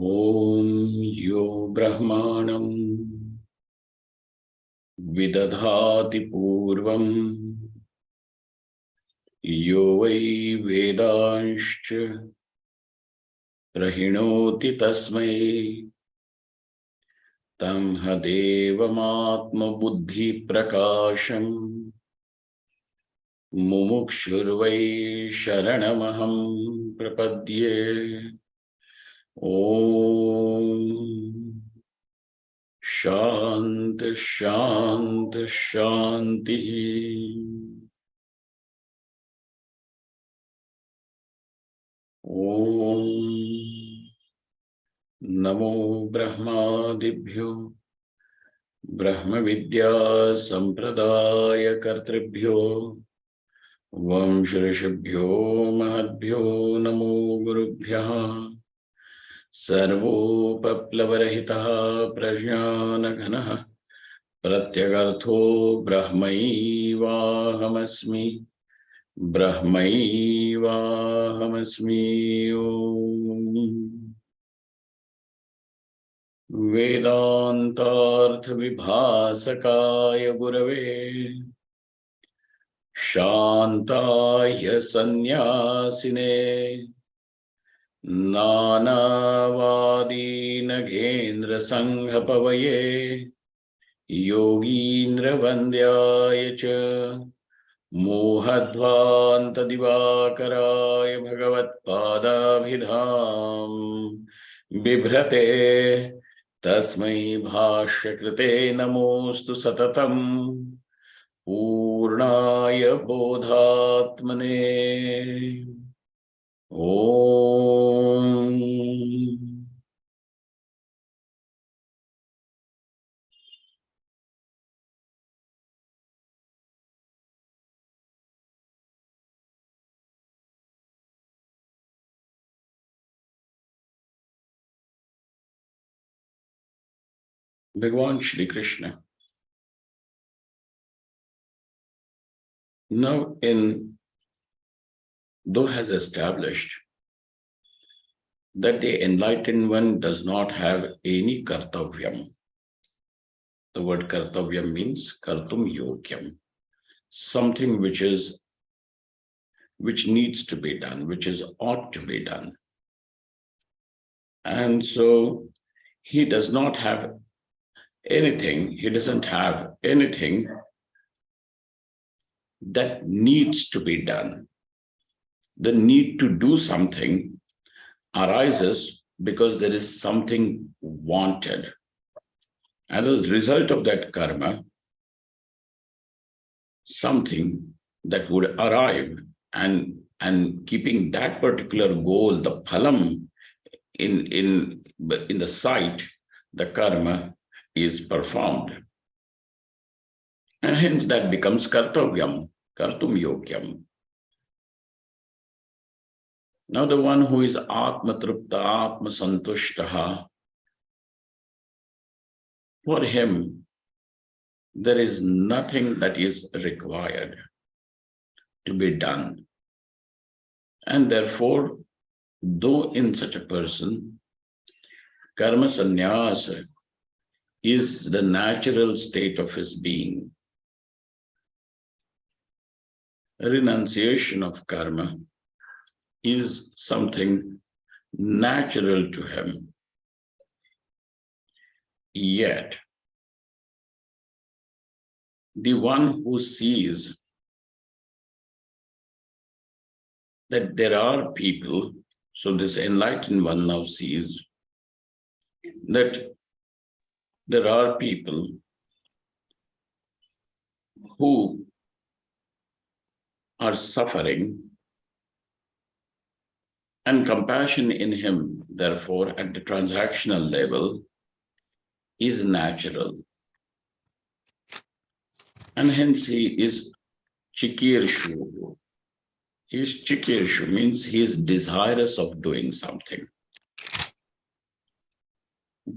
Om yo brahmanam vidadhati purvam yo vai vedanscha prahinoti tasmai tam hadevamatma buddhi prakasham mumukshurvai sharanamaham prapadye. Om Shanti Shanti Shanti. Om Namo Brahmadibhyo Brahma Vidya Sampradaya Kartribhyo Vamshrishibhyo Mahadbhyo Namo Gurubhyaha Sarvopaplavarahitah Prajnanaghanah Pratyagartho Brahmaivahamasmi Brahmaivahamasmi. Om Vedantartha Vibhasakaya Gurave Shantaya Sannyasine Nanavadi Nagendra Sanghapavaye Yogindra Vandyaya Cha Mohadvanta Divakaraya Bhagavad Padabhidham Bibhrate Tasmai Bhashakrite Namostu Satatam Purnaya Bodhatmane. Om Bhagavan Shri Krishna now though has established that the enlightened one does not have any kartavyam. The word kartavyam means kartum yogyam, something which needs to be done, which is ought to be done. And so he does not have anything, he doesn't have anything that needs to be done. The need to do something arises because there is something wanted. And as a result of that karma, something that would arrive and keeping that particular goal, the phalam in the sight, the karma is performed. And hence that becomes kartavyam, kartum yogyam. Now the one who is atma trupta, atma santushtaha, for him, there is nothing that is required to be done. And therefore, though in such a person, karma sannyasa is the natural state of his being, renunciation of karma is something natural to him. Yet, the one who sees that there are people, so this enlightened one now sees that there are people who are suffering, and compassion in him, therefore, at the transactional level, is natural. And hence he is chikirshu. He is chikirshu, means he is desirous of doing something,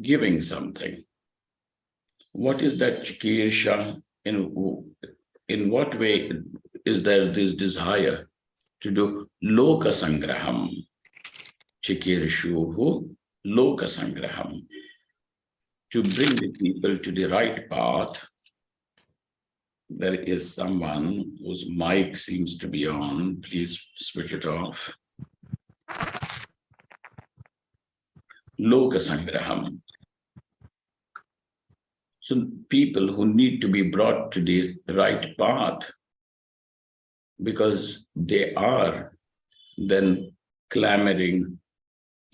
giving something. What is that chikirsha? In what way is there this desire to do loka sangraham? Chikirshuhu Loka Sangraham, to bring the people to the right path. There is someone whose mic seems to be on. Please switch it off. Loka Sangraham. So people who need to be brought to the right path, because they are then clamoring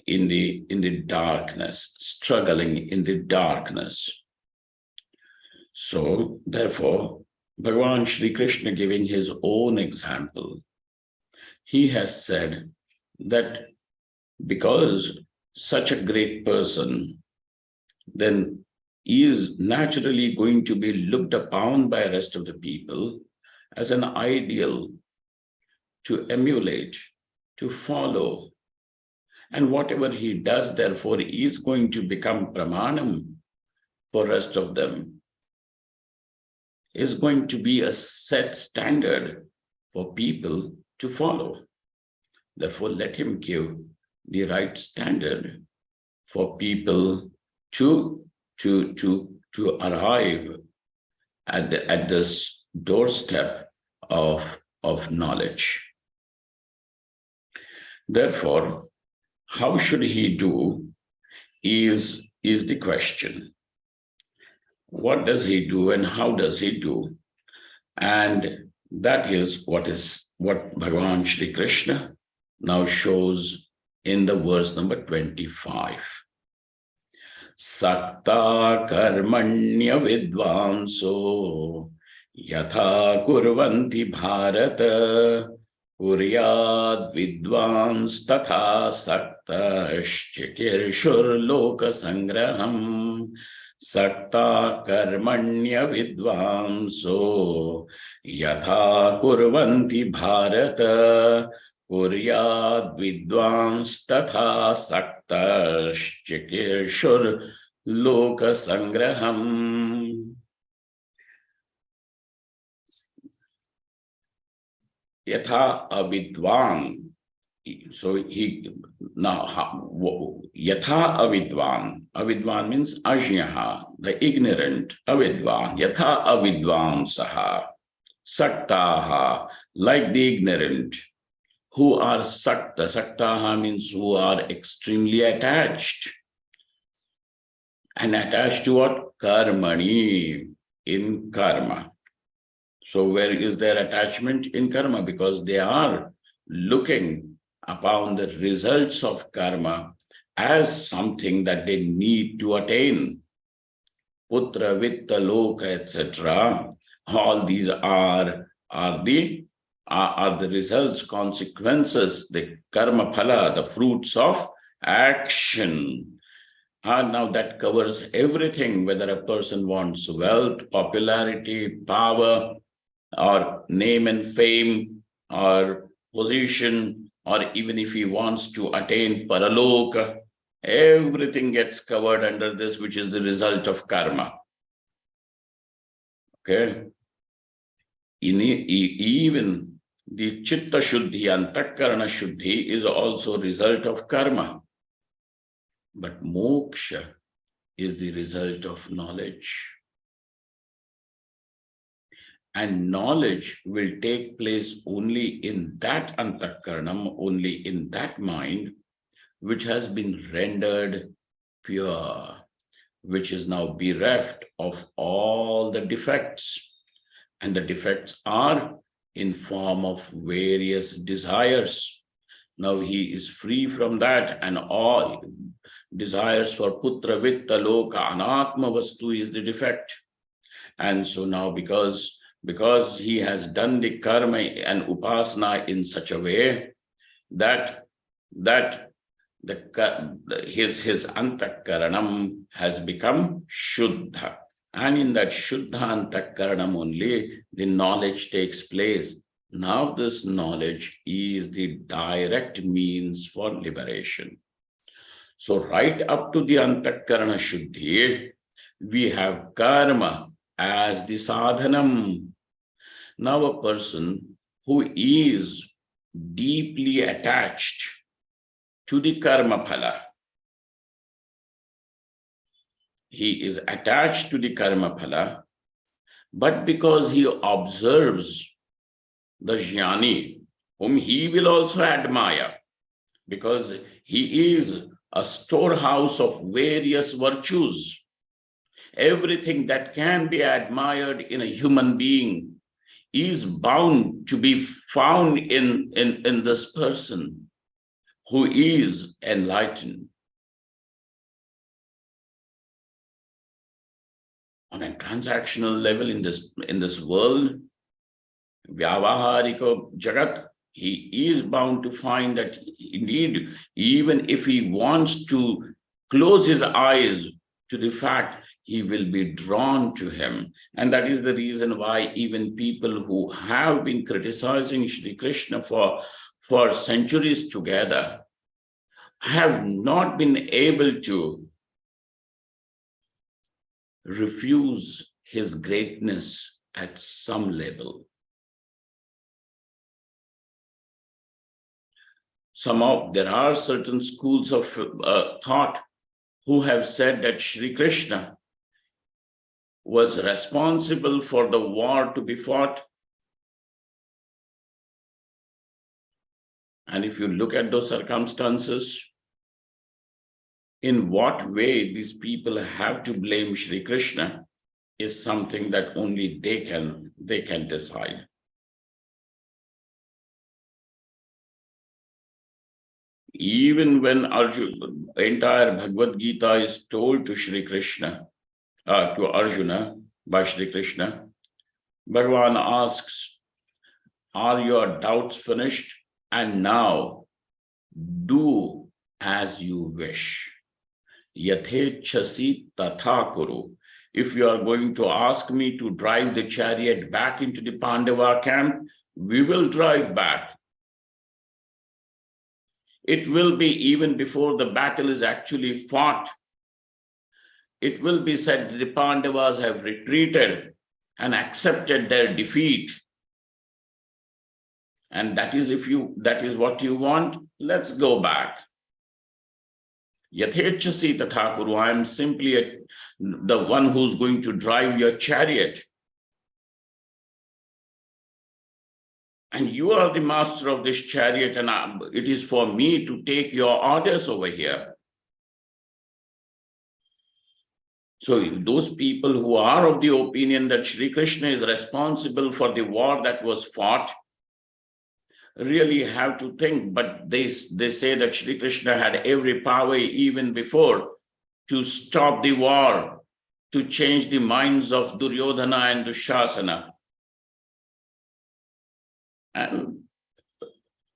in the darkness, struggling in the darkness. So therefore, Bhagavan Shri Krishna, giving his own example, he has said that because such a great person then is naturally going to be looked upon by the rest of the people as an ideal to emulate, to follow. And whatever he does, therefore, is going to become pramanam for rest of them, is going to be a set standard for people to follow. Therefore, let him give the right standard for people to arrive at this doorstep of knowledge. Therefore, how should he do is the question. What does he do and how does he do? And that is what Bhagavan Shri Krishna now shows in the verse number 25. Sakta karmanya vidvanso yatha kurvanti bharata kuryad vidvans tatha saktaschikirshur loka sangraham. Sakta karmanya vidvanso yatha kurvanti bharata kuryad vidvans tatha saktaschikirshur loka sangraham. Yatha avidvan. So he now yatha avidvan. Avidvan means ajnaha, the ignorant. Avidvan. Yatha avidvan saha. Saktaha, like the ignorant, who are sakta. Saktaha means who are extremely attached. And attached to what? Karmani, in karma. So where is their attachment? In karma, because they are looking upon the results of karma as something that they need to attain. Putra, vitta, loka, etc. All these are the results, consequences, the karma phala, the fruits of action. Now that covers everything, whether a person wants wealth, popularity, power, or name and fame, or position, or even if he wants to attain paraloka, everything gets covered under this, which is the result of karma. Okay? Even the chitta shuddhi, antakarana shuddhi is also a result of karma. But moksha is the result of knowledge. And knowledge will take place only in that antakaranam, only in that mind, which has been rendered pure, which is now bereft of all the defects. And the defects are in form of various desires. Now he is free from that, and all desires for putra, vitta, loka, anatma vastu is the defect. And so now because he has done the karma and upasana in such a way that his antakaranam has become shuddha. And in that shuddha antakaranam only the knowledge takes place. Now this knowledge is the direct means for liberation. So right up to the antakarana shuddhi, we have karma as the sadhanam. Now a person who is deeply attached to the karma phala, he is attached to the karma phala, but because he observes the jnani, whom he will also admire, because he is a storehouse of various virtues. Everything that can be admired in a human being is bound to be found in this person who is enlightened. On a transactional level in this world, Vyavaharika Jagat, he is bound to find that indeed, even if he wants to close his eyes to the fact, he will be drawn to him. And that is the reason why even people who have been criticizing Shri Krishna for centuries together have not been able to refuse his greatness at some level. There are certain schools of thought who have said that Shri Krishna was responsible for the war to be fought. And if you look at those circumstances, in what way these people have to blame Shri Krishna is something that only they can decide. Even when Arjuna, entire Bhagavad Gita is told to Shri Krishna, to Arjuna by Shri Krishna, Bhagavan asks, are your doubts finished? And now do as you wish. Yathechasi tatha kuru. If you are going to ask me to drive the chariot back into the Pandava camp, we will drive back. It will be even before the battle is actually fought. It will be said the Pandavas have retreated and accepted their defeat. And that is what you want, let's go back. Yathechasi tatha kuru. I am simply the one who's going to drive your chariot. And you are the master of this chariot, and it is for me to take your orders over here. So those people who are of the opinion that Shri Krishna is responsible for the war that was fought really have to think, but they say that Shri Krishna had every power even before to stop the war, to change the minds of Duryodhana and Dushasana. And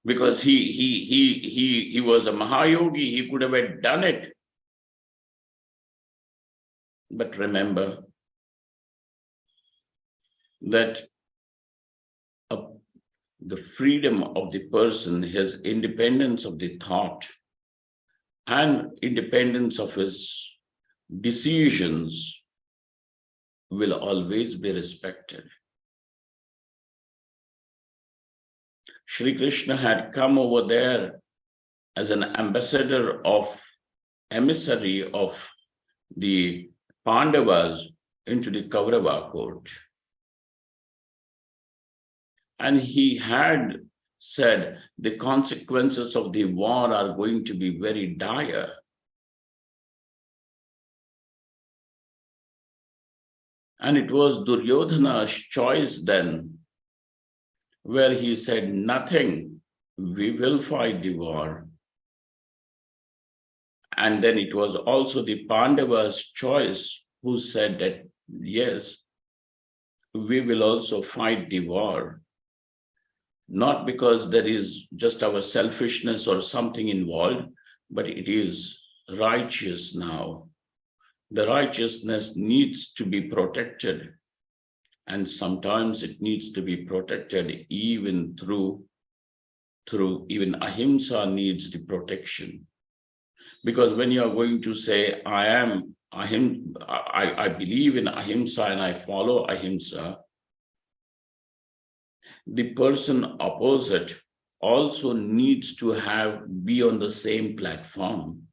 because he was a Mahayogi, he could have done it. But remember that the freedom of the person, his independence of the thought, and independence of his decisions will always be respected. Shri Krishna had come over there as an ambassador emissary of the Pandavas into the Kaurava court. And he had said the consequences of the war are going to be very dire. And it was Duryodhana's choice then, where he said, nothing, we will fight the war. And then it was also the Pandavas' choice who said that, yes, we will also fight the war. Not because there is just our selfishness or something involved, but it is righteous now. The righteousness needs to be protected. And sometimes it needs to be protected even through even ahimsa needs the protection. Because when you are going to say, I believe in ahimsa and I follow ahimsa, the person opposite also needs to be on the same platform.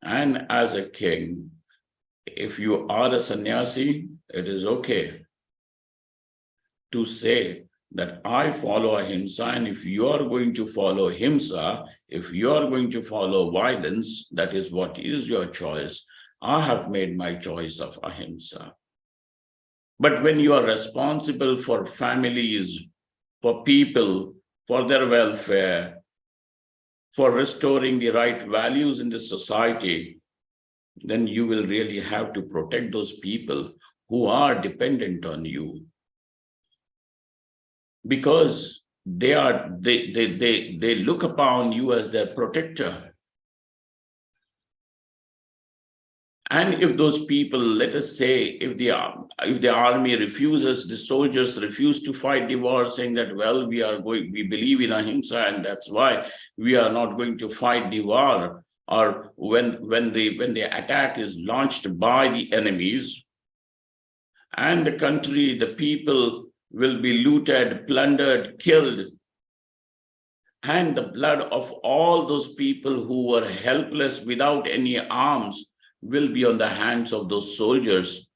And as a king, if you are a sannyasi, it is okay to say that I follow ahimsa, and if you are going to follow himsa, if you are going to follow violence, that is what is your choice. I have made my choice of ahimsa. But when you are responsible for families, for people, for their welfare, for restoring the right values in the society, then you will really have to protect those people who are dependent on you. Because they look upon you as their protector. And if those people, let us say, if the army refuses, the soldiers refuse to fight the war, saying that, well, we believe in ahimsa, and that's why we are not going to fight the war, or when the attack is launched by the enemies, and the country, the people will be looted, plundered, killed, and the blood of all those people who were helpless without any arms will be on the hands of those soldiers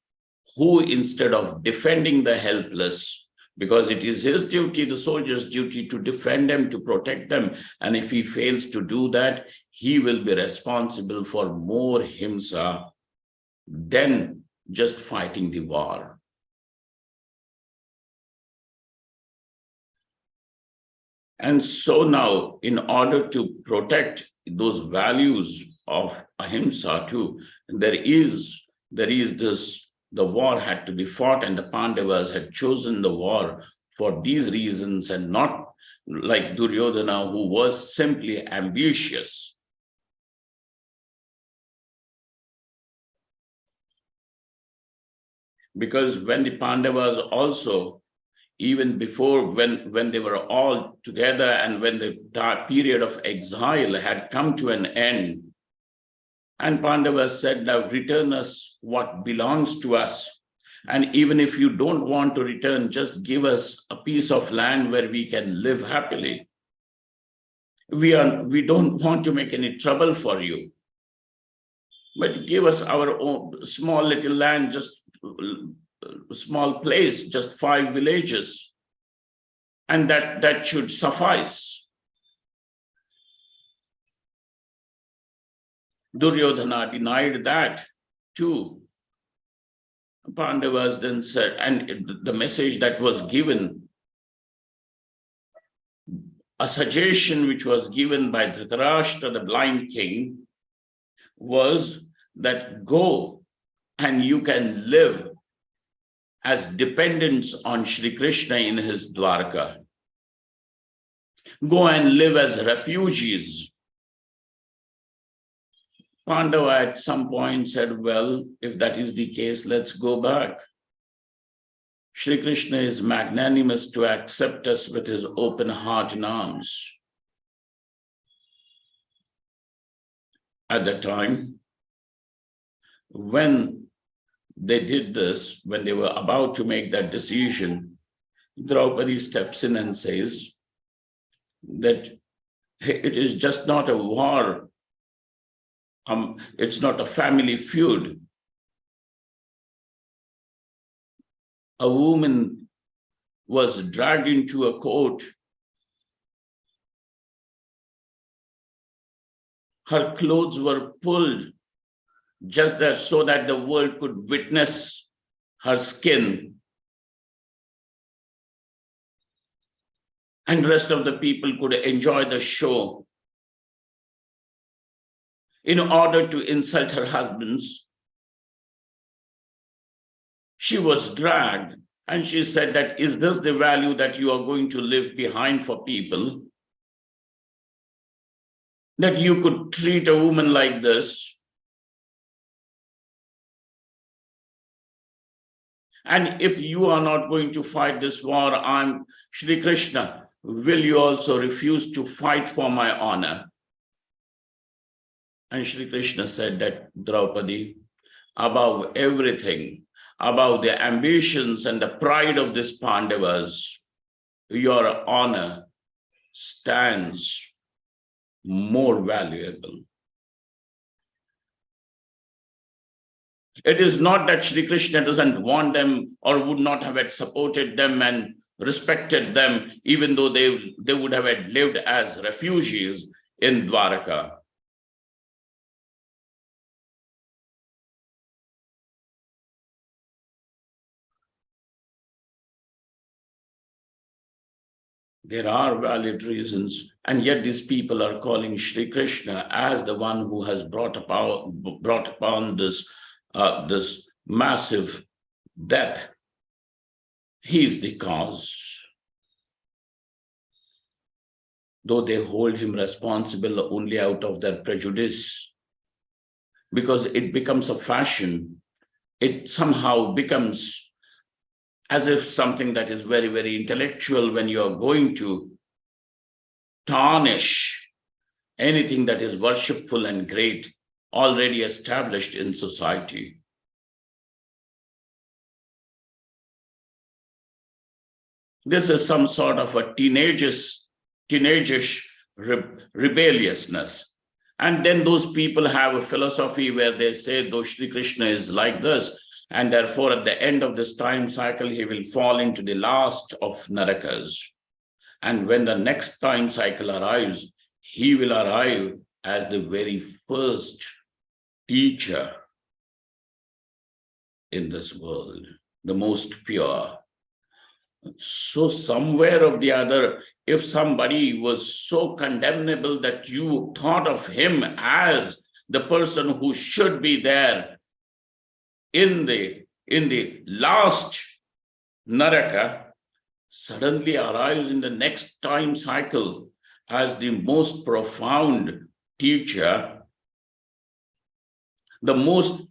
who, instead of defending the helpless, because it is his duty, the soldier's duty, to defend them, to protect them, and if he fails to do that, he will be responsible for more himsa than just fighting the war. And so now, in order to protect those values of ahimsa too, there is this, the war had to be fought, and the Pandavas had chosen the war for these reasons, and not like Duryodhana, who was simply ambitious. Because when the Pandavas also, even before, when they were all together and when the period of exile had come to an end, and Pandavas said, now return us what belongs to us. And even if you don't want to return, just give us a piece of land where we can live happily. We don't want to make any trouble for you, but give us our own small little land, just small place, just 5 villages, and that should suffice. Duryodhana denied that too. Pandavas then said, and the message that was given, a suggestion which was given by Dhritarashtra, the blind king, was that go and you can live as dependents on Sri Krishna in his Dwarka. Go and live as refugees. Pandava at some point said, well, if that is the case, let's go back. Sri Krishna is magnanimous to accept us with his open heart and arms. At the time, when they did this, when they were about to make that decision, Draupadi steps in and says that it is just not a war. It's not a family feud. A woman was dragged into a court. Her clothes were pulled just that so that the world could witness her skin. And the rest of the people could enjoy the show. In order to insult her husbands, she was dragged, and she said that, is this the value that you are going to leave behind for people? That you could treat a woman like this? And if you are not going to fight this war, I'm Shri Krishna, will you also refuse to fight for my honor? And Shri Krishna said that, Draupadi, above everything, above the ambitions and the pride of these Pandavas, your honor stands more valuable. It is not that Shri Krishna doesn't want them or would not have supported them and respected them, even though they would have lived as refugees in Dwaraka. There are valid reasons, and yet these people are calling Shri Krishna as the one who has brought upon this massive death. He is the cause. Though they hold him responsible only out of their prejudice, because it becomes a fashion. It somehow becomes as if something that is very, very intellectual when you are going to tarnish anything that is worshipful and great, already established in society. This is some sort of a teenagerish rebelliousness. And then those people have a philosophy where they say, though Shri Krishna is like this, and therefore at the end of this time cycle, he will fall into the last of narakas. And when the next time cycle arrives, he will arrive as the very first teacher in this world, the most pure. So somewhere or the other, if somebody was so condemnable that you thought of him as the person who should be there in the last naraka, suddenly arrives in the next time cycle as the most profound teacher, the most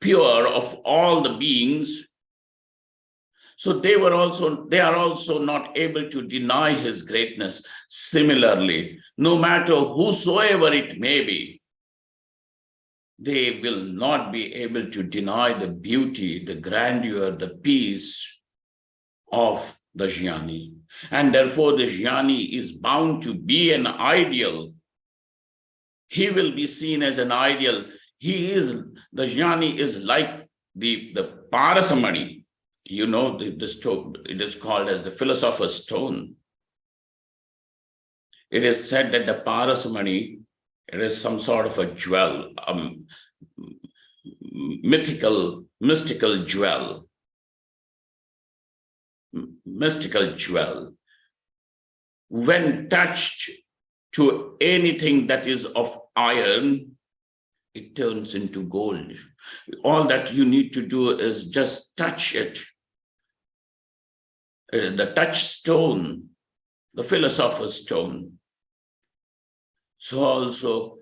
pure of all the beings. So they are also not able to deny his greatness. Similarly, no matter whosoever it may be, they will not be able to deny the beauty, the grandeur, the peace of the jnani. And therefore the jnani is bound to be an ideal. He will be seen as an ideal. The jnani is like the parasamani. You know, the stone, it is called as the philosopher's stone. It is said that the parasamani, it is some sort of a jewel, mystical jewel. Mystical jewel. When touched to anything that is of iron, it turns into gold. All that you need to do is just touch it. The touchstone, the philosopher's stone. So also,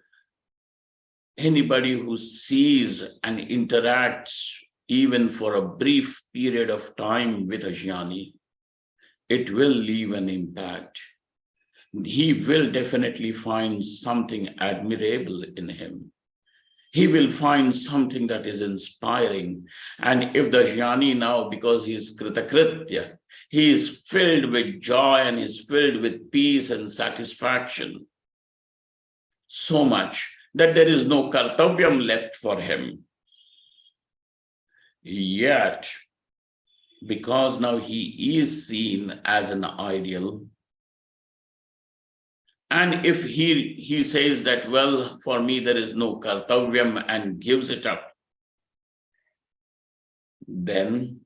anybody who sees and interacts even for a brief period of time with a jnani, it will leave an impact. He will definitely find something admirable in him. He will find something that is inspiring. And if the jnani now, because he is kritakritya, he is filled with joy and is filled with peace and satisfaction, so much that there is no kartavyam left for him. Yet, because now he is seen as an ideal, and if he says that, well, for me there is no kartavyam and gives it up, then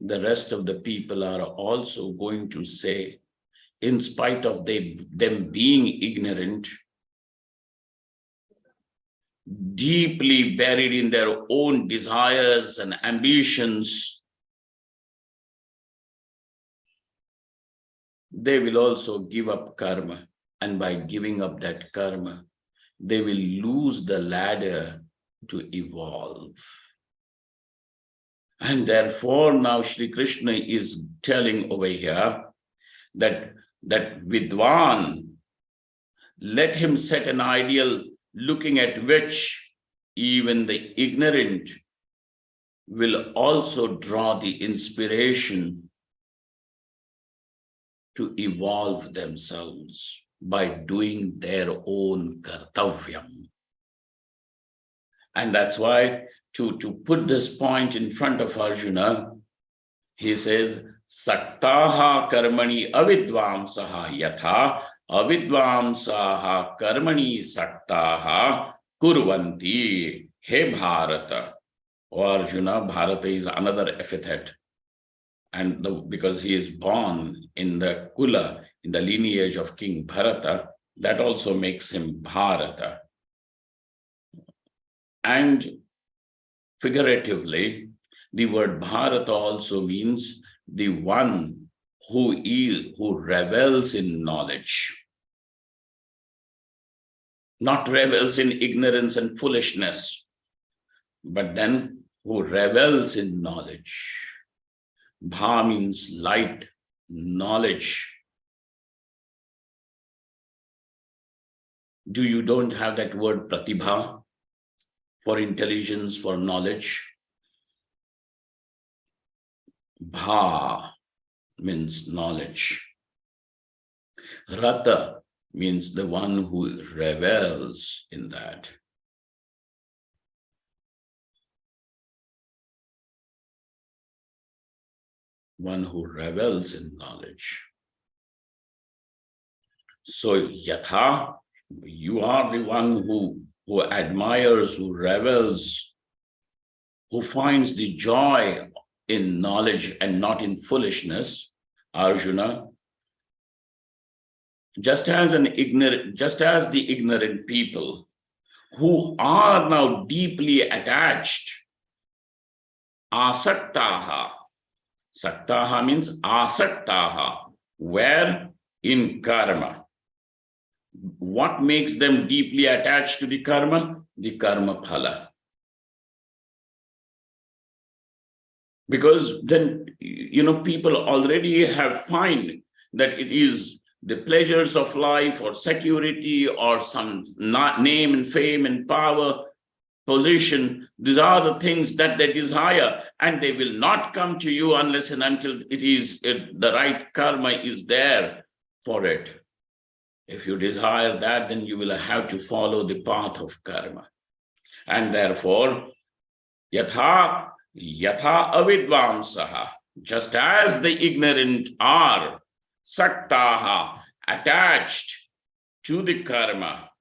the rest of the people are also going to say, in spite of them being ignorant, deeply buried in their own desires and ambitions, they will also give up karma. And by giving up that karma, they will lose the ladder to evolve. And therefore, now Shri Krishna is telling over here that Vidwan, let him set an ideal looking at which even the ignorant will also draw the inspiration to evolve themselves by doing their own kartavyam. And that's why to put this point in front of Arjuna, he says, Saktaha karmani avidvamsaha yatha avidvamsaha karmani saktaha kurvanti. He Bharata. O Arjuna, Bharata is another epithet. And because he is born in the Kula, in the lineage of King Bharata, that also makes him Bharata. And figuratively, the word Bharata also means the one who revels in knowledge, not revels in ignorance and foolishness, but then who revels in knowledge. Bha means light, knowledge. You don't have that word pratibha for intelligence, for knowledge? Bha means knowledge. Rata means the one who revels in that. One who revels in knowledge. So yatha, you are the one who admires, who revels, who finds the joy in knowledge and not in foolishness, Arjuna. Just as the ignorant people who are now deeply attached, asaktaha. Saktaha means asaktaha. Where? In karma. What makes them deeply attached to the karma? The karma phala. Because then, people already have find that it is the pleasures of life or security or some name and fame and power, position. These are the things that they desire, and they will not come to you unless and until the right karma is there for it. If you desire that, then you will have to follow the path of karma. And therefore, yatha avidvamsaha, just as the ignorant are saktaha, attached to the karma.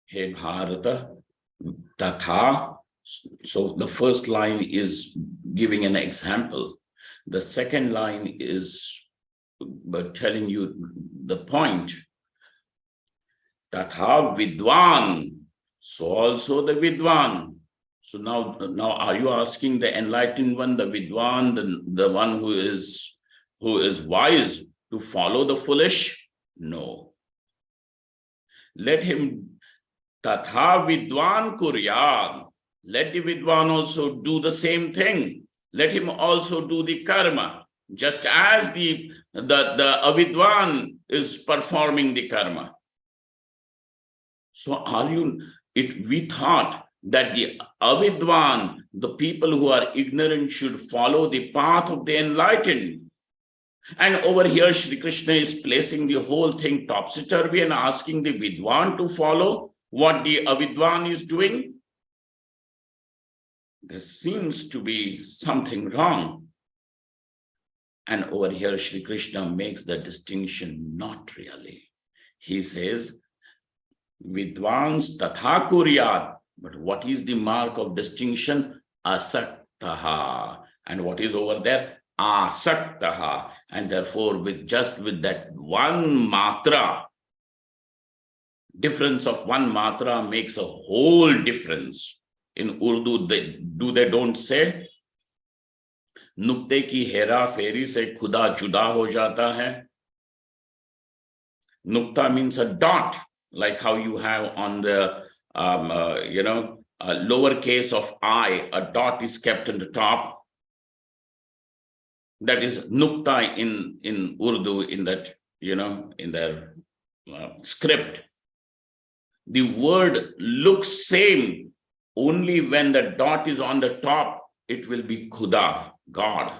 He Bharata, tatha. So the first line is giving an example. The second line is telling you the point. Tatha vidwan. So also the vidwan. So now are you asking the enlightened one, the vidwan, the one who is wise, to follow the foolish? No. Let him tatha vidwan kuryad. Let the vidwan also do the same thing. Let him also do the karma, just as the avidwan is performing the karma. So we thought that the avidwan, the people who are ignorant, should follow the path of the enlightened. And over here, Shri Krishna is placing the whole thing topsy-turvy and asking the vidwan to follow what the avidwan is doing. There seems to be something wrong. And over here, Shri Krishna makes the distinction, not really. He says, vidvans tatha kuryat. But what is the mark of distinction? Asaktaha. And what is over there? Asaktaha. And therefore, with that one matra, difference of one matra makes a whole difference. In Urdu, they don't say, Nukte ki hera feri se khuda juda ho jata hai. Nukta means a dot, like how you have on the lower case of I, a dot is kept on the top. That is nukta in Urdu, in that, in their script. The word looks same, only when the dot is on the top, it will be khuda, God.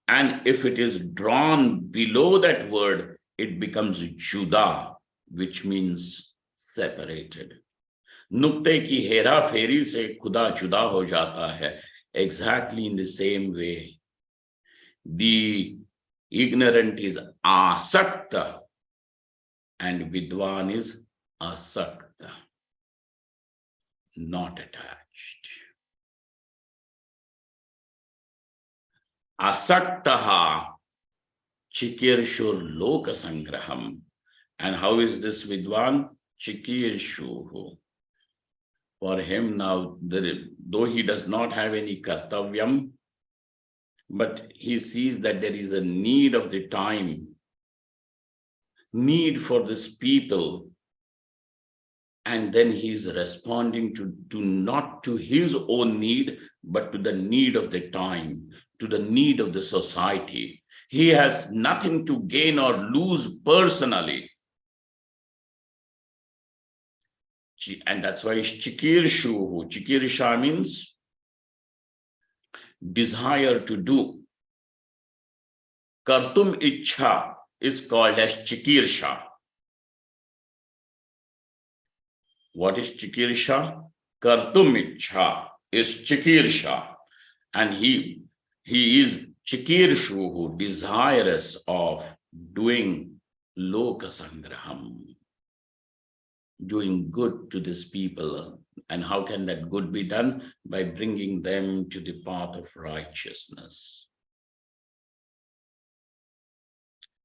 And if it is drawn below that word, it becomes juda, which means separated. नुक्ते की हेरा फेरी से खुदा जुदा हो जाता है. Exactly in the same way, the ignorant is asakta and vidwan is asakta, not attached. Asaktaha chikirshur loka sangraham. And how is this vidwan? Chikirshuhu. For him now, though he does not have any kartavyam, but he sees that there is a need of the time, need for this people, and then he is responding to not to his own need, but to the need of the time, to the need of the society. He has nothing to gain or lose personally. And that's why it's chikirshuhu. Chikirsha means desire to do. Kartum ichha is called as chikirsha. What is chikirsha? Kartum ichha is chikirsha. And he is chikirshuhu, desirous of doing lokasangraham, doing good to these people. And how can that good be done? By bringing them to the path of righteousness.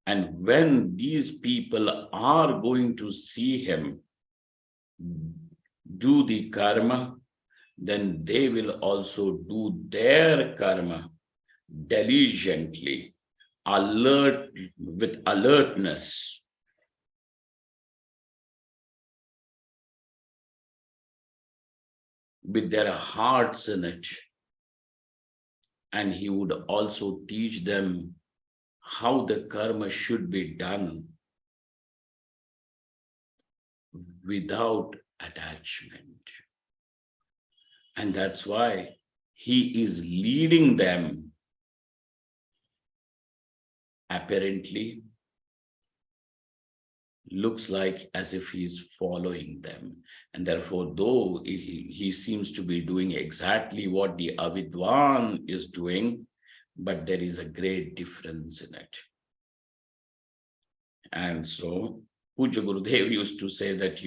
And when these people are going to see him do the karma, then they will also do their karma diligently, with alertness. With their hearts in it. And he would also teach them how the karma should be done without attachment. And that's why he is leading them, apparently looks like as if he is following them. And therefore, though he seems to be doing exactly what the avidwan is doing, but there is a great difference in it. And so Puja Gurudev used to say that,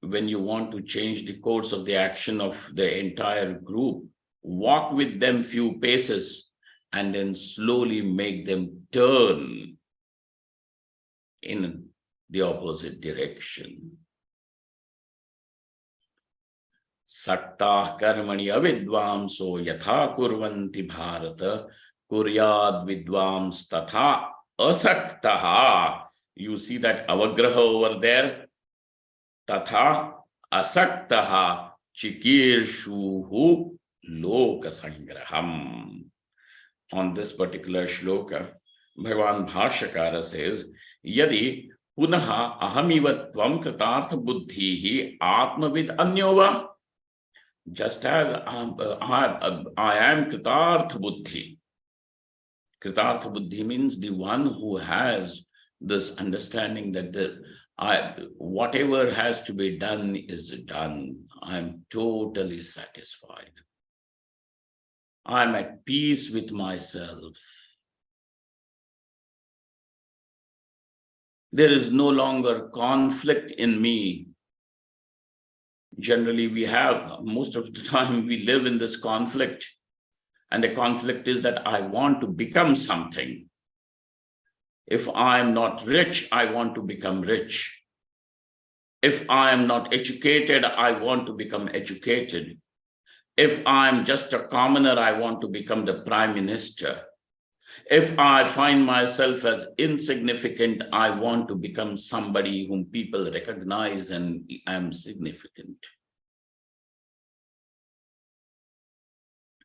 when you want to change the course of the action of the entire group, walk with them few paces and then slowly make them turn in the opposite direction. Saktah karmani avidvamso yatha kurvanti bharata kuryad vidvams tatha asaktaha. You see that avagraha over there? Tatha asaktaha chikirshuhu lokasangraham. On this particular shloka, Bhagavan Bhashyakara says, Yadi punaha ahamivatvam kritartha buddhihi atmavid anyova. Just as I am kritartha buddhi. Kritartha buddhi means the one who has this understanding that whatever has to be done is done. I'm totally satisfied. I'm at peace with myself. There is no longer conflict in me. Generally, most of the time, we live in this conflict. And the conflict is that I want to become something. If I am not rich, I want to become rich. If I am not educated, I want to become educated. If I'm just a commoner, I want to become the prime minister. If I find myself as insignificant, I want to become somebody whom people recognize and am significant.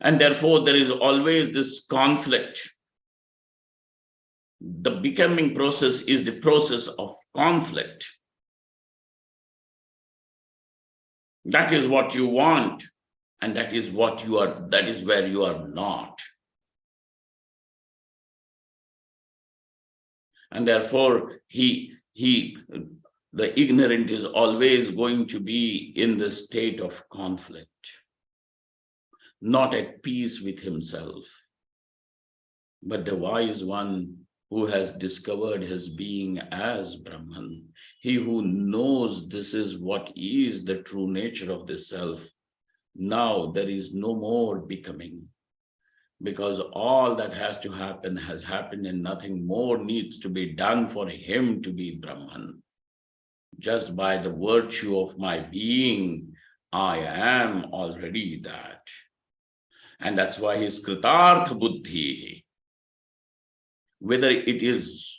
And therefore, there is always this conflict. The becoming process is the process of conflict. That is what you want, and that is what you are, that is where you are not. And therefore, he The ignorant is always going to be in the state of conflict, not at peace with himself. But the wise one who has discovered his being as Brahman, he who knows this is what is the true nature of the self, now there is no more becoming, because all that has to happen has happened and nothing more needs to be done for him to be Brahman. Just by the virtue of my being, I am already that. And that's why he's Kritartha Buddhi. Whether it is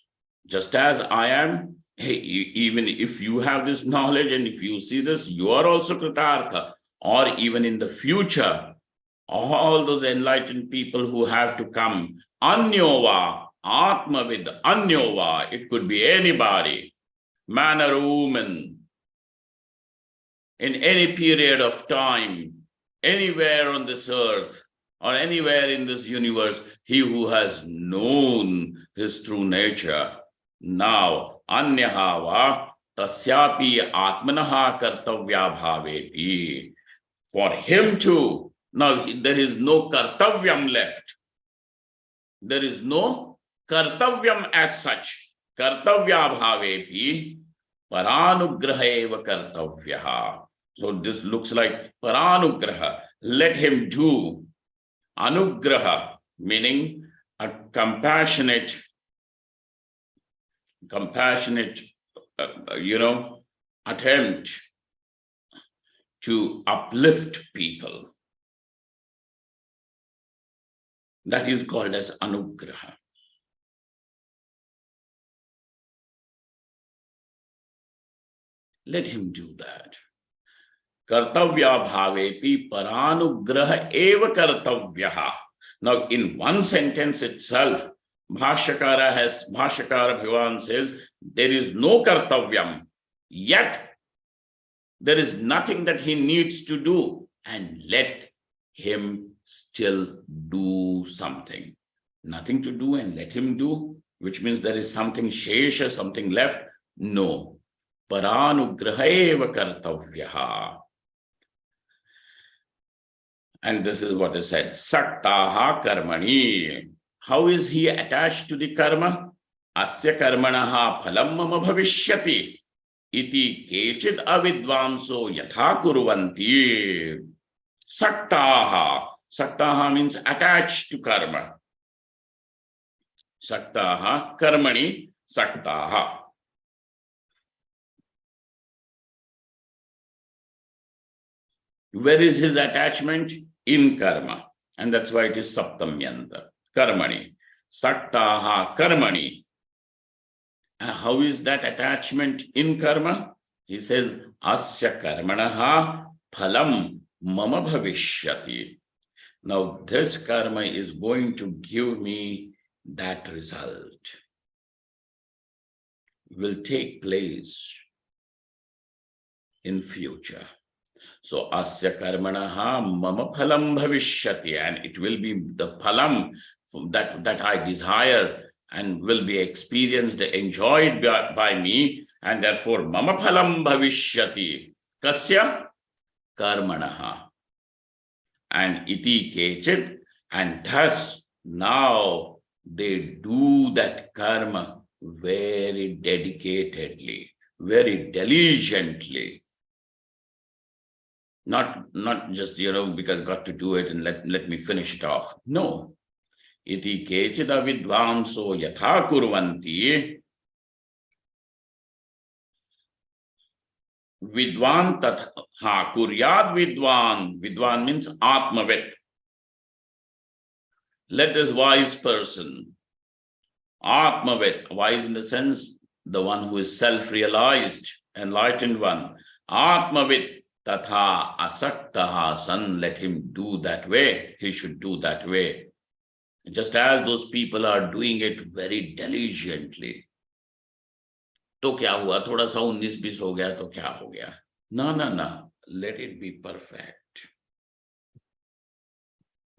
just as I am, hey, even if you have this knowledge and if you see this, you are also Kritartha. Or even in the future, all those enlightened people who have to come, Anyova, Atmavid, Anyova, it could be anybody, man or woman, in any period of time, anywhere on this earth, or anywhere in this universe, he who has known his true nature, now, Anyahava, Tasyapi Atmanaha Kartavya Bhavepi. For him too, now there is no Kartavyam left. There is no Kartavyam as such. Kartavya Bhavepi, Paranugraha eva Kartavyaha. So this looks like Paranugraha. Let him do. Anugraha, meaning a compassionate, attempt to uplift people. That is called as anugraha. Let him do that. Kartavya bhavepi paranugraha eva kartavyaha. Now, in one sentence itself, Bhashyakara Bhagavan says, there is no kartavyam, yet there is nothing that he needs to do, and let him still do something. Nothing to do and let him do, which means there is something shesha, something left. No. Paranugraha eva kartavyaha. And this is what is said, Saktaha karmani. How is he attached to the karma? Asya karmanaha phalam mama bhavishyati. Iti kechid avidvamso yatha kurvanti. Saktaha. Saktaha means attached to karma. Saktaha karmani saktaha. Where is his attachment? In karma. And that's why it is saptamyanta. Karmani. Saktaha karmani. How is that attachment in karma? He says, Asya karmanaha phalam mama bhavishyati. Now this karma is going to give me that result. Will take place in future. So asya karmanaha mama phalam bhavishyati, and it will be the phalam that I desire and will be experienced, enjoyed by me, and therefore mama phalam bhavishyati. Kasya karmanaha. And iti kechit, and thus now they do that karma very dedicatedly, very diligently. Not just, because got to do it and let me finish it off. No. Iti kechida vidvamso yatha kurvanti. Vidvan tatha kuryad vidvan. Vidvan means atmavit. Let this wise person, atmavit, wise in the sense, the one who is self-realized, enlightened one, atmavit, tatha asaktaha san, let him do that way. He should do that way. Just as those people are doing it very diligently. तो क्या हुआ, थोड़ा सा 19-20 हो गया तो क्या हो गया? No. Let it be perfect.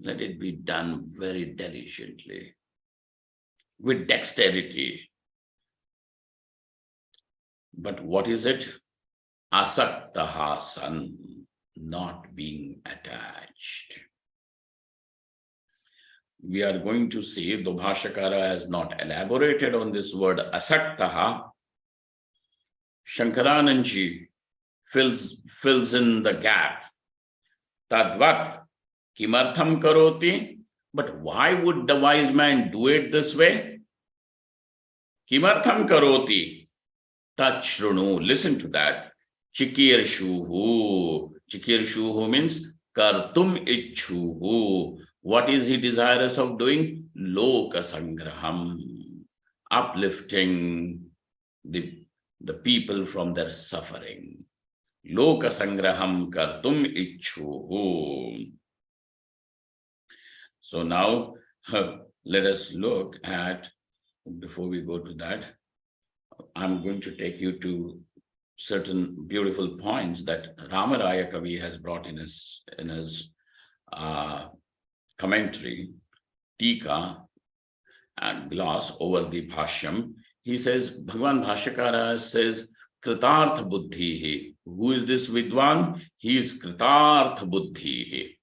Let it be done very diligently, with dexterity. But what is it? Asaktaha san, not being attached. We are going to see, though Bhashyakara has not elaborated on this word asaktaha, Shankaranandji fills in the gap. Tadvat kimartham karoti. But why would the wise man do it this way? Kimartham karoti. Tachrunu. Listen to that. Chikirshuhu. Chikirshuhu means kartum ichhuhu. What is he desirous of doing? Loka sangraham. Uplifting the people from their suffering. Loka sangraham kartum ichhuhu. So now let us look at, before we go to that, I'm going to take you to certain beautiful points that Ramaraya Kavi has brought in his commentary, Tika and gloss over the Bhashyam. He says, Bhagavan Bhashyakara says, Kritartha Buddhihi. Who is this Vidwan? He is Kritartha Buddhihi.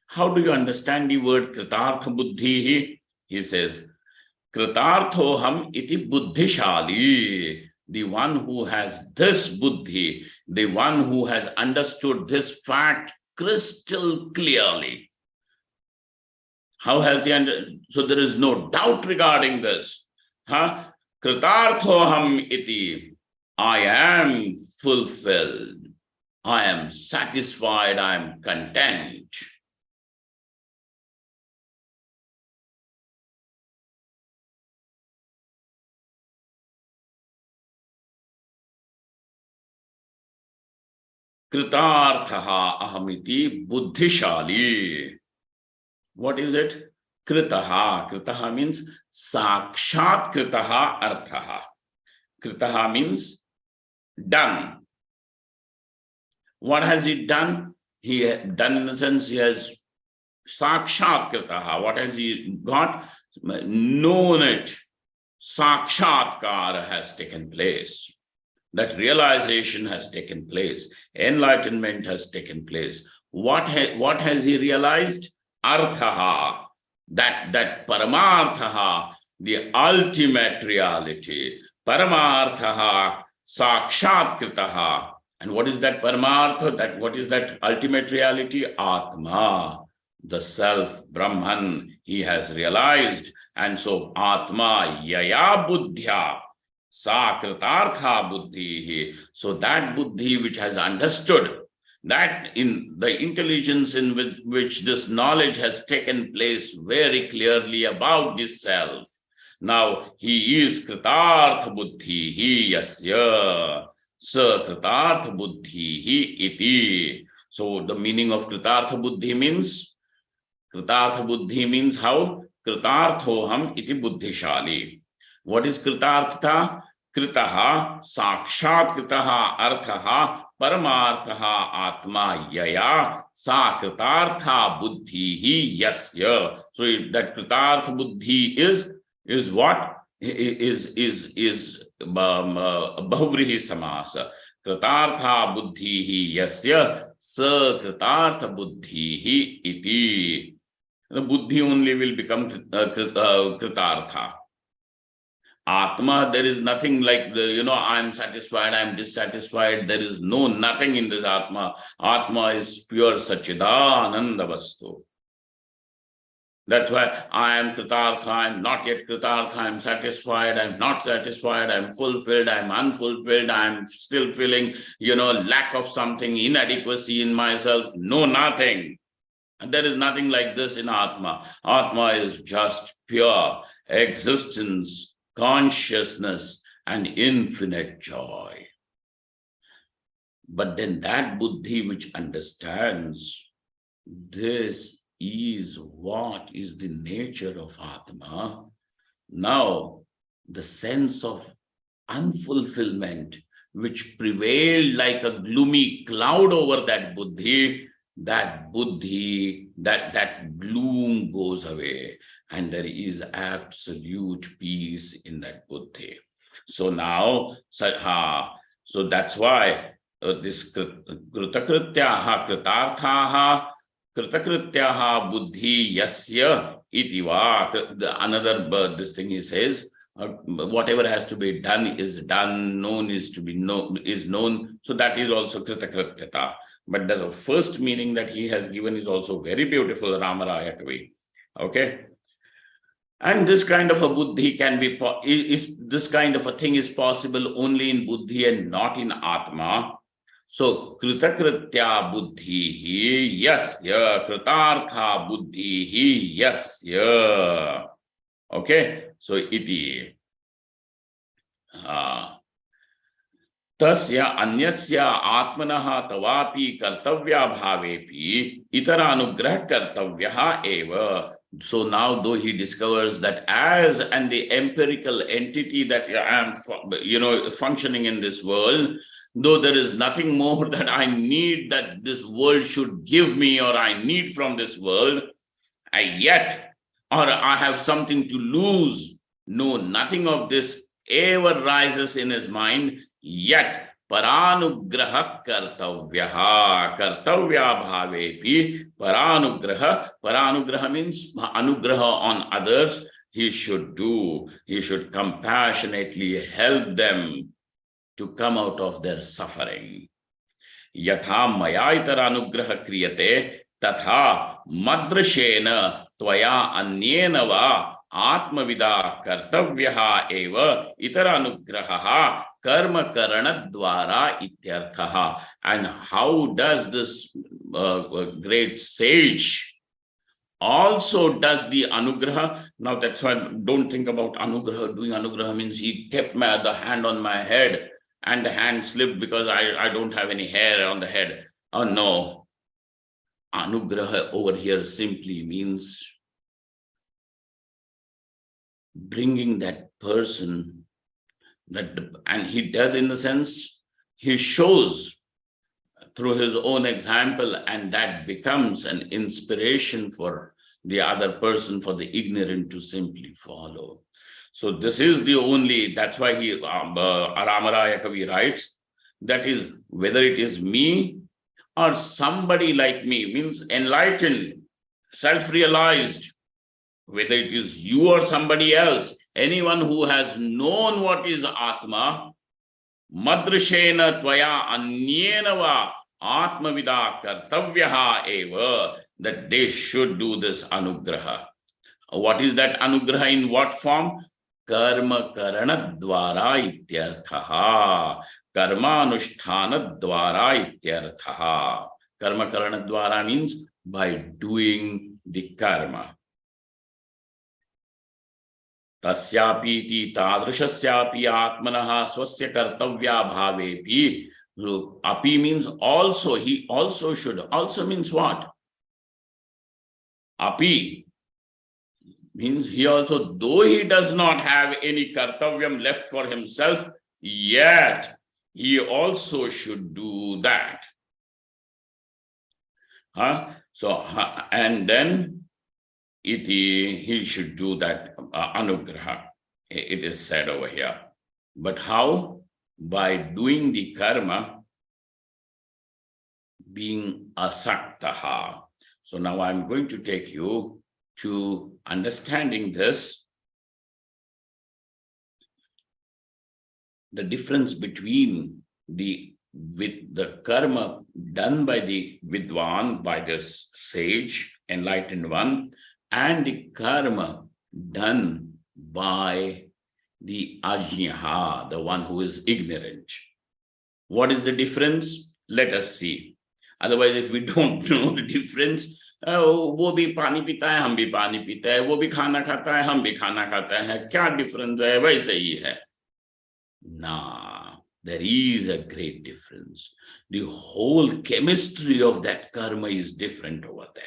How do you understand the word Kritartha Buddhihi? He says, Kritarthoham iti buddhishali. The one who has this buddhi, the one who has understood this fact crystal clearly. How has he understood? So there is no doubt regarding this. Kritarthoham iti. I am fulfilled. I am satisfied. I am content. Kritarthaha ahamiti buddhishali. What is it? Kritaha. Kritaha means sakshat kritaha arthaha. Kritaha means done. What has he done? He done in the sense he has sakshat kritaha. What has he got? Known it. Sakshatkara has taken place. That realization has taken place. Enlightenment has taken place. What has he realized? Arthaha. That paramarthaha, the ultimate reality. Paramarthaha sakshatkritaha. And what is that paramartha? What is that ultimate reality? Atma, the self, Brahman, he has realized. And so Atma yaya buddhya sakritartha buddhi. So that buddhi which has understood, that in the intelligence in which this knowledge has taken place very clearly about this self. Now he is kritartha buddhi, he yasya sa kritartha buddhi iti. So the meaning of kritartha buddhi means how? Kritarthoham iti buddhishali. What is kritartha? Kritaha sakshat kritaha arthaha paramarthaha atma yaya sa kritartha buddhi yasya. So that kritartha buddhi is what? Is bahuvrihi samasa. Kritartha buddhi yasya sa kritartha buddhi iti. The buddhi only will become kritartha. Atma, there is nothing like I am satisfied, I am dissatisfied. There is nothing in this Atma. Atma is pure Sachidananda Vastu. That's why I am Kritartha, I am not yet Kritartha, I am satisfied, I am not satisfied, I am fulfilled, I am unfulfilled, I am still feeling, lack of something, inadequacy in myself. No, nothing. And there is nothing like this in Atma. Atma is just pure existence, consciousness, and infinite joy. But then that buddhi which understands this is what is the nature of Atma. Now, the sense of unfulfillment which prevailed like a gloomy cloud over that buddhi, that gloom goes away, and there is absolute peace in that buddhi. So now, So that's why this kritakrityaha, kritarthaha, kritakrityaha buddhi yasya itiva. This thing he says, whatever has to be done is done, known is to be known, is known. So that is also kritakrityata. But the first meaning that he has given is also very beautiful, Ramaraya Kavi. Okay. And this kind of a buddhi can be, this kind of a thing is possible only in buddhi and not in atma. So, kritakritya buddhi yasya, kritartha buddhi yasya. Okay, so iti. Tasya anyasya atmanaha tavapi kartavya bhavepi itara anugrah kartavyaha eva. So now, though he discovers that as and the empirical entity that I am, functioning in this world, though there is nothing more that I need that this world should give me or I need from this world, or I have something to lose. No, nothing of this ever rises in his mind, yet paranugraha kartavyaha, kartavya bhavepi paranugraha. Paranugraha means anugraha on others. He should compassionately help them to come out of their suffering. Yatha maya itara anugraha kriyate tatha madrashena tvaya anyena va atmavida kartavyaha eva itara anugraha karma karana dvara ityarthaha. And how does this great sage also does the anugraha? Now that's why don't think about anugraha. Doing anugraha means he kept the hand on my head and the hand slipped because I don't have any hair on the head. Oh no. Anugraha over here simply means bringing that person, and he does in the sense, he shows through his own example, and that becomes an inspiration for the other person, for the ignorant to simply follow. So this is the only, that's why Ramaraya Kavi writes, that is, whether it is me or somebody like me, means enlightened, self-realized, whether it is you or somebody else, anyone who has known what is Atma, madrashena tvaya anyena va atmavida kartavyaha eva, that they should do this anugraha. What is that anugraha? In what form? Karma karana dvara ityarthaha. Karma anusthana dvara ityarthaha. Karma karana dvara means by doing the karma. Tasyapiti tadrishasyapi atmanaha swasya kartavya bhavepi. Api means also, he also should. Also means what? Api means he also, though he does not have any kartavyam left for himself, yet he also should do that. So, and then he should do that anugraha. It is said over here. But how? By doing the karma, being asaktaha. So now I'm going to take you to understanding this, the difference between the karma done by the vidwan, by this sage, enlightened one, and the karma done by the ajnaha, the one who is ignorant. What is the difference? Let us see. Otherwise, if we don't know the difference, वो भी पानी पीता है, हम भी पानी पीते हैं, वो भी खाना खाता है, हम भी खाना खाते हैं, क्या डिफरेंस है? वैसे ही है. Nah, there is a great difference. The whole chemistry of that karma is different over there.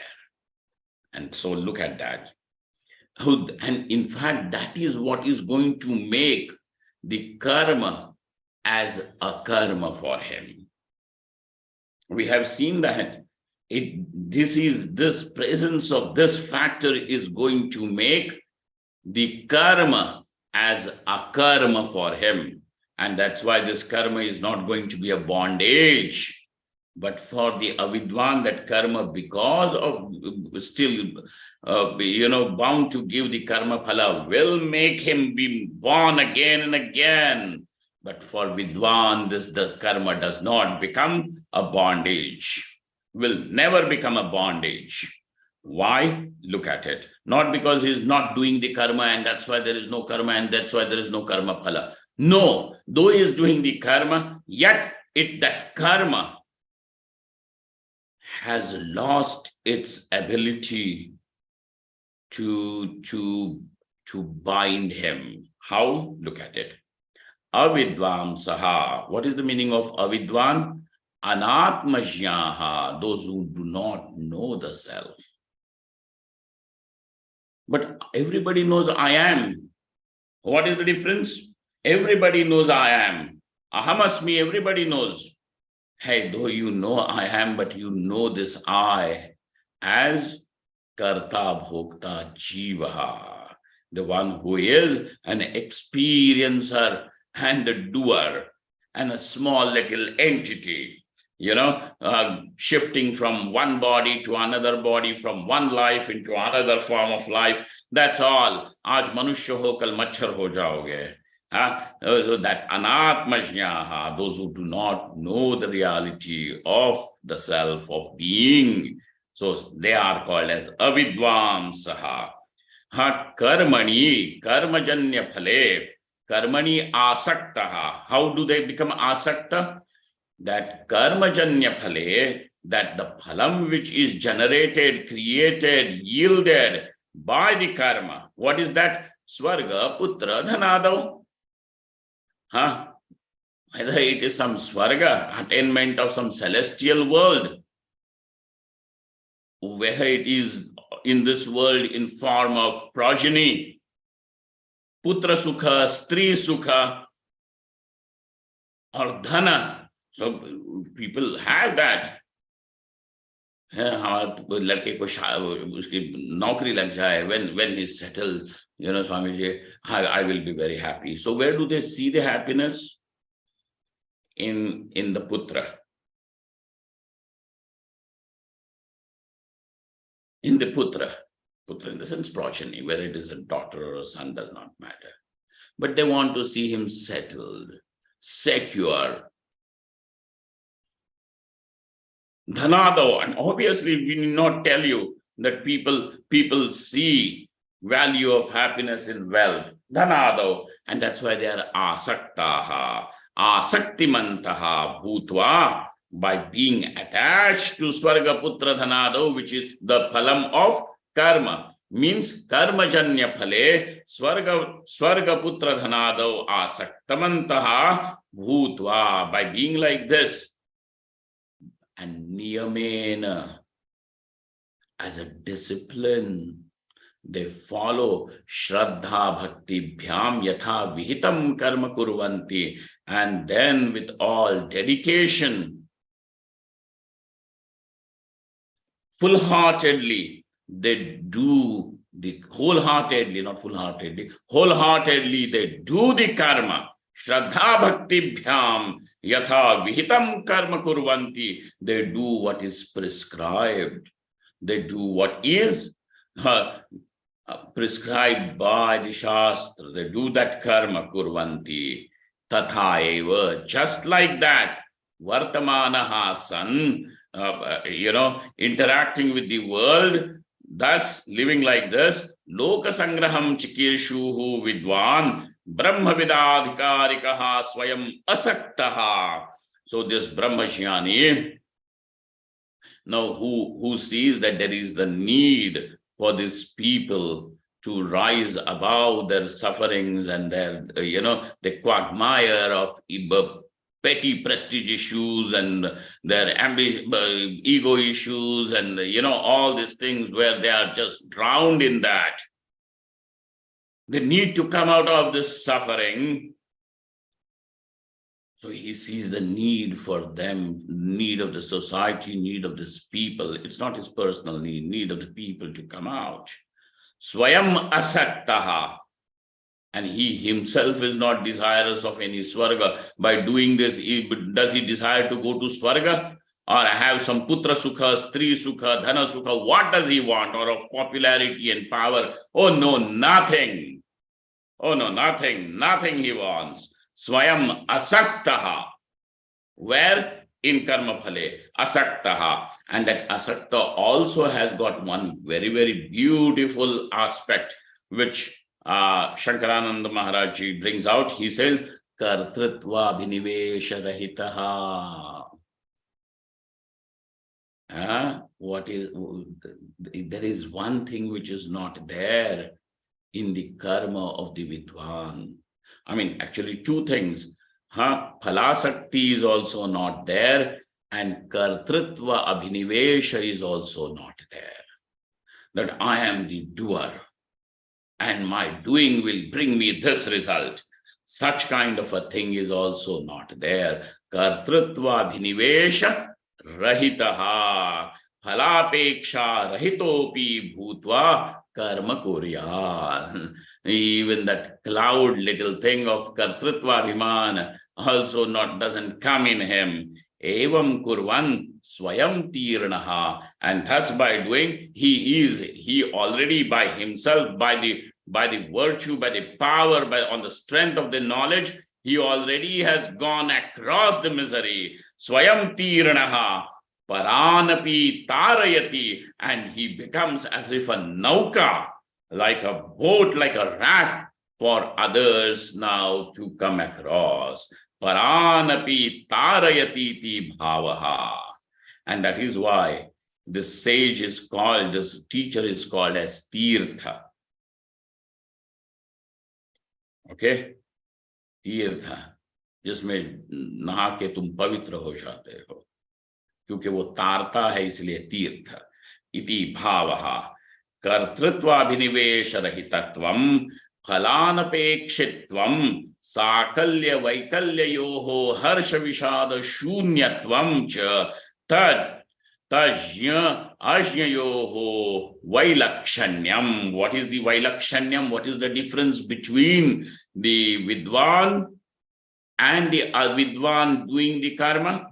And so look at that. And in fact, that is what is going to make the karma as a karma for him. We have seen that this presence of this factor is going to make the karma as a karma for him. And that's why this karma is not going to be a bondage. But for the avidwan, that karma, because of still, bound to give the karma phala, will make him be born again and again. But for vidwan, the karma does not become a bondage, will never become a bondage. Why? Look at it. Not because he's not doing the karma and that's why there is no karma and that's why there is no karma phala. No, though he is doing the karma, yet that karma has lost its ability to bind him. How? Look at it. Avidvam saha. What is the meaning of avidvan? Anatmajyaha, those who do not know the self. But everybody knows I am. What is the difference? Everybody knows I am. Ahamasmi, everybody knows. Hey, though you know I am, but you know this I as Karta Bhokta Jivaha, the one who is an experiencer and a doer and a small little entity, shifting from one body to another body, from one life into another form of life. That's all. Aaj manushya ho, kal machhar ho jaoge. That anatmajnaha, those who do not know the reality of the self, of being, so they are called as avidvamsaha. Karmani, karmajanya phale, karmani asaktaha. How do they become asakta? That karmajanya phale, that the phalam which is generated, created, yielded by the karma. What is that? Swarga, putra, dhanadav. Whether it is some swarga, attainment of some celestial world, whether it is in this world in form of progeny, putra sukha, stri sukha, or dhana. So people have that. लड़के को उसकी नौकरी लग जाए, when he's settled, Swamiji, I will be very happy. So where do they see the happiness? In the putra. In the putra in the sense progeny, whether it is a daughter or a son does not matter. But they want to see him settled, secure. Dhanado, and obviously we need not tell you that people see value of happiness in wealth. Dhanado, and that's why they are asaktaha, asaktimantaha bhutva, by being attached to Swarga Putra Dhanado, which is the phalam of karma. Means karmajanya phale, Swarga Putra Dhanado asaktamantaha bhutva, by being like this. And niyamena, as a discipline, they follow Shraddha Bhakti Bhyam Yatha Vihitam Karma Kurvanti, and then with all dedication, full-heartedly, they do the wholeheartedly, not full-heartedly, wholeheartedly they do the karma. Shraddha Bhakti Bhyam Yatha Vihitam Karma Kurvanti, they do what is prescribed. They do what is prescribed by the Shastra. They do that karma kurvanti. Tatha eva, just like that. Vartamanaha san, interacting with the world, thus living like this. Loka sangraham chikirshuhu vidwan, brahma vidadhikarikaha swayam asaktaha. So this brahmajnani, now who sees that there is the need for these people to rise above their sufferings and their, the quagmire of petty prestige issues and their ego issues and, all these things where they are just drowned in that. They need to come out of this suffering. So he sees the need for them, need of the society, need of these people. It's not his personal need of the people to come out. Swayam asaktaha. and he himself is not desirous of any Swarga. By doing this, does he desire to go to Swarga? Or have some putra sukha, stri sukha, dhana sukha? What does he want? Or of popularity and power? Oh no, nothing. Oh no, nothing. Nothing he wants. Swayam asaktaha. Where? In karma phale. Asaktaha. And that asakta also has got one very, very beautiful aspect, which Shankarananda Maharaj Ji brings out. He says, Kartritva Bhinivesha Rahitaha. There is one thing which is not there in the karma of the Vidwan. I mean, actually two things. Phalasakti is also not there, and Kartritva Abhinivesha is also not there. That I am the doer, and my doing will bring me this result. Such kind of a thing is also not there. Kartritva Abhinivesha Rahitaha Phalapeksha Rahitopi Bhutva Karma Kurya. Even that cloud little thing of Kartritva Abhiman also doesn't come in him. Evam Kurvan Swayam Tirnaha. And thus by doing, he already by himself, by the virtue, by the power, on the strength of the knowledge, he already has gone across the misery. Swayam Tirnaha Paranapi Tarayati, and he becomes as if a nauka, like a boat, like a raft for others now to come across. Paranapi Tarayati Bhavaha. And that is why this sage is called, this teacher is called as Tirtha. Okay? Tirtha. जिसमें नहा के तुम पवित्र हो जाते हो, क्योंकि वो तारता है, इसलिए तीर्थ. इति भावः कर्तृत्वाभिनिवेश रहितत्वं फलानपेक्षित्वं साकल्य वैकल्ययोः हर्ष विषाद शून्यत्वं च तज्ञ अज्ञयोः वैलक्षण्यम. What is the vailakshanyam? What is the difference between the vidwan and the avidwan doing the karma?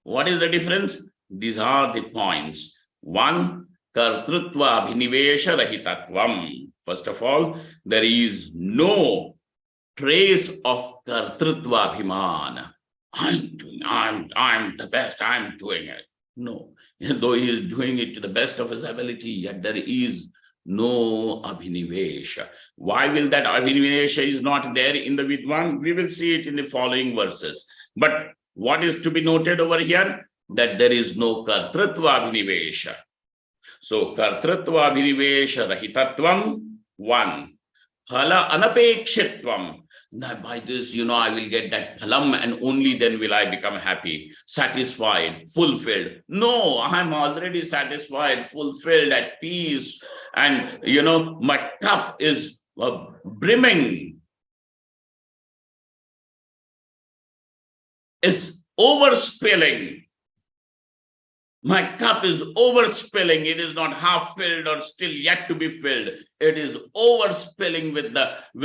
What is the difference? These are the points. One, kartrutva abhinivesha rahitatvam. First of all, there is no trace of kartrutva abhiman. I'm the best, I'm doing it. No, though he is doing it to the best of his ability, yet there is no abhinivesha. Why will that abhinivesha is not there in the vidwan? We will see it in the following verses. But what is to be noted over here? That there is no kartrutva abhinivesha. So kartrutva abhinivesha rahitatvam, one. Phala anapekshitvam. Now by this, I will get that phalam and only then will I become happy, satisfied, fulfilled. No, I'm already satisfied, fulfilled, at peace. And, my cup is brimming. Is overspilling. My cup is overspilling. It is not half filled or still yet to be filled. It is overspilling with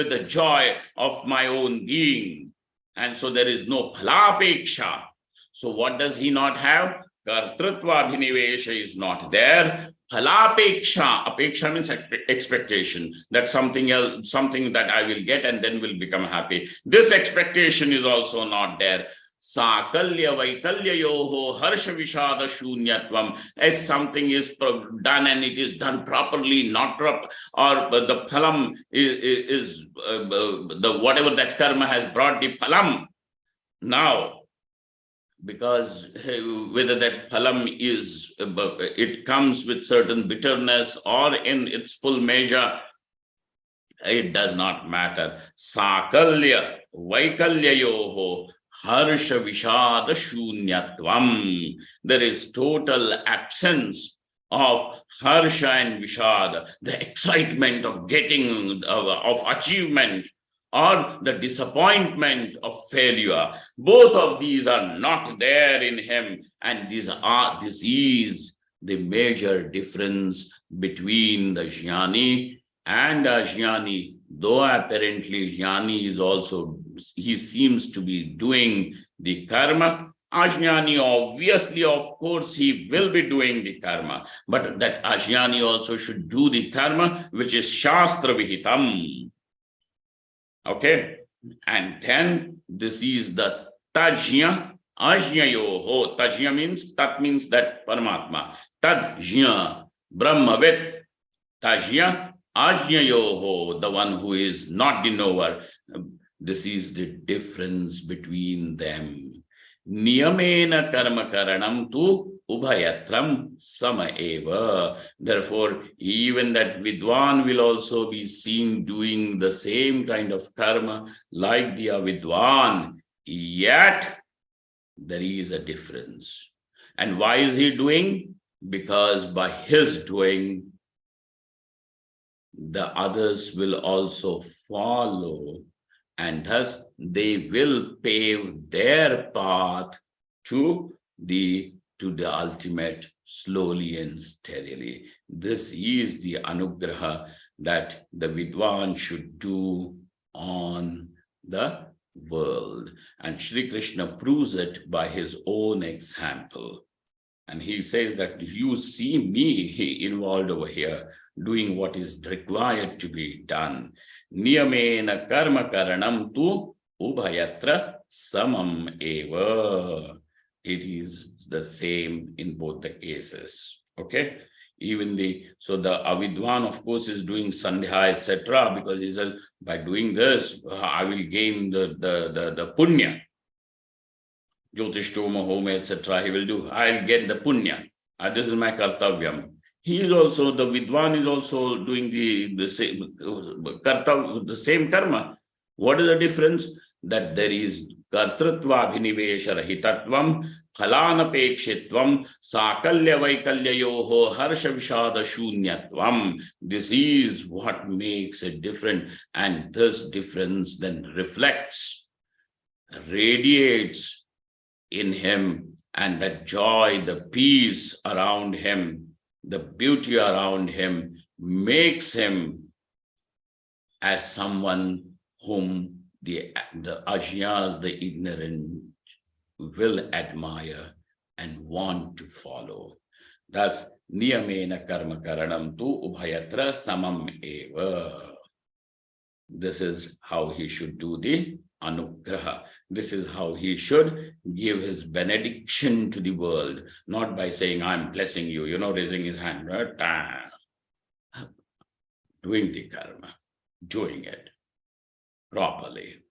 the joy of my own being. And so there is no phalapeksha. So what does he not have? Kartrutva abhinivesha is not there. Phalapeksha. Apeksha means expectation. That something else, something that I will get and then will become happy. This expectation is also not there. Sakalya vaikalyayoho harsha vishada shunyatvam. As something is done and it is done properly, not proper, or the phalam is the whatever that karma has brought the phalam. Now, because whether that phalam is, it comes with certain bitterness or in its full measure, it does not matter. Sakalya vaikalyayoho harsha vishada shunyatvam. There is total absence of harsha and vishada, the excitement of getting, of achievement, or the disappointment of failure. Both of these are not there in him, and this is the major difference between the jnani and Jnani, though apparently Jnani is also, he seems to be doing the karma. Ajnani, obviously, of course, he will be doing the karma, but that Ajnani also should do the karma, which is Shastra Vihitam. Okay, and then this is the Tajya Ajnayoho. Tajya means, Tat means that Paramatma. Tajya, Brahmavit, Tajya Ajnayoho, the one who is not the knower. This is the difference between them. Niyamena karma karanam tu ubhayatram sama eva. Therefore, even that Vidwan will also be seen doing the same kind of karma like the Avidwan, yet there is a difference. And why is he doing? Because by his doing, the others will also follow, and thus they will pave their path to the ultimate slowly and steadily. This is the anugraha that the Vidwan should do on the world. And Sri Krishna proves it by his own example. And he says that if you see me involved over here, doing what is required to be done, niyamena karma karanam tu ubhayatra samam eva. It is the same in both the cases. Okay. Even the Avidwan, of course, is doing sandhya, etc., because he says, by doing this, I will gain the punya. Jyotishtoma home, etc. He will do. I'll get the punya. This is my kartavyam. He is also, the Vidwan is also doing the same the same karma. What is the difference? That there is kartritva abhinivesha rahitatvam, phalanapekshitvam, sakalya vaikalyayoho harsha vishada shunyatvam. This is what makes it different, and this difference then reflects, radiates in him, and that joy, the peace around him, the beauty around him makes him as someone whom the ajnas, the ignorant, will admire and want to follow. Thus, niyamena karma karanam tu ubhayatra samam eva. This is how he should do the anugraha. This is how he should give his benediction to the world, not by saying, I'm blessing you, raising his hand, right? Doing the karma, doing it properly.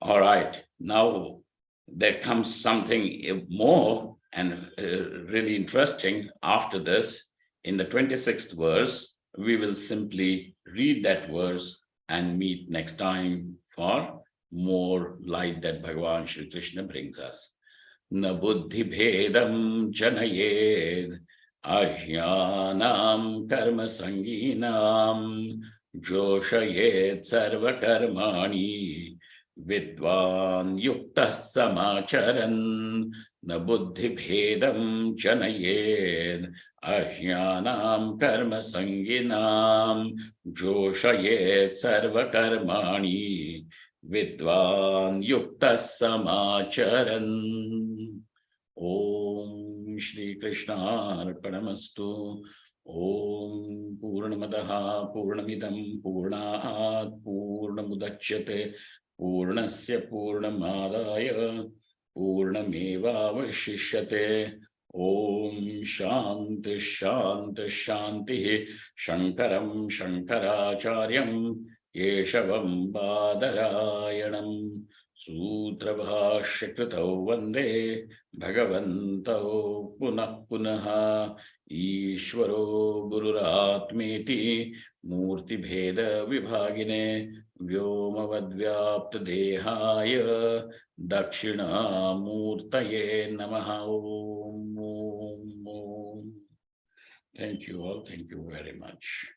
All right, now there comes something more and really interesting after this. In the 26th verse, we will simply read that verse and meet next time for more light that Bhagavan Shri Krishna brings us. Na buddhi bhedam janayed ajnanam karma sanginam joshayed sarva karmani vidvan yukta samacharan. Na buddhi bhedam janayed ajnanam karma sanginam joshayed sarva karmani vidvan yukta samacharan. Om Shri Krishna arpanamastu. Om Purnamadaha Purnamidam Purnat Purnamudachyate Purnasya Purnamadaya Purnameva Vashishyate. Om Shanti Shanti Shanti Shankaram Shankaracharyam Yeshavam Badarayanam Sutrabhashyakrutau Vande Bhagavantau Punah Punaha Ishvaro Gururatmeti Murti Bheda Vibhagine Vyomavadvyapta Dehaya Dakshina Murtaye Namaha. Om. Thank you all. Thank you very much.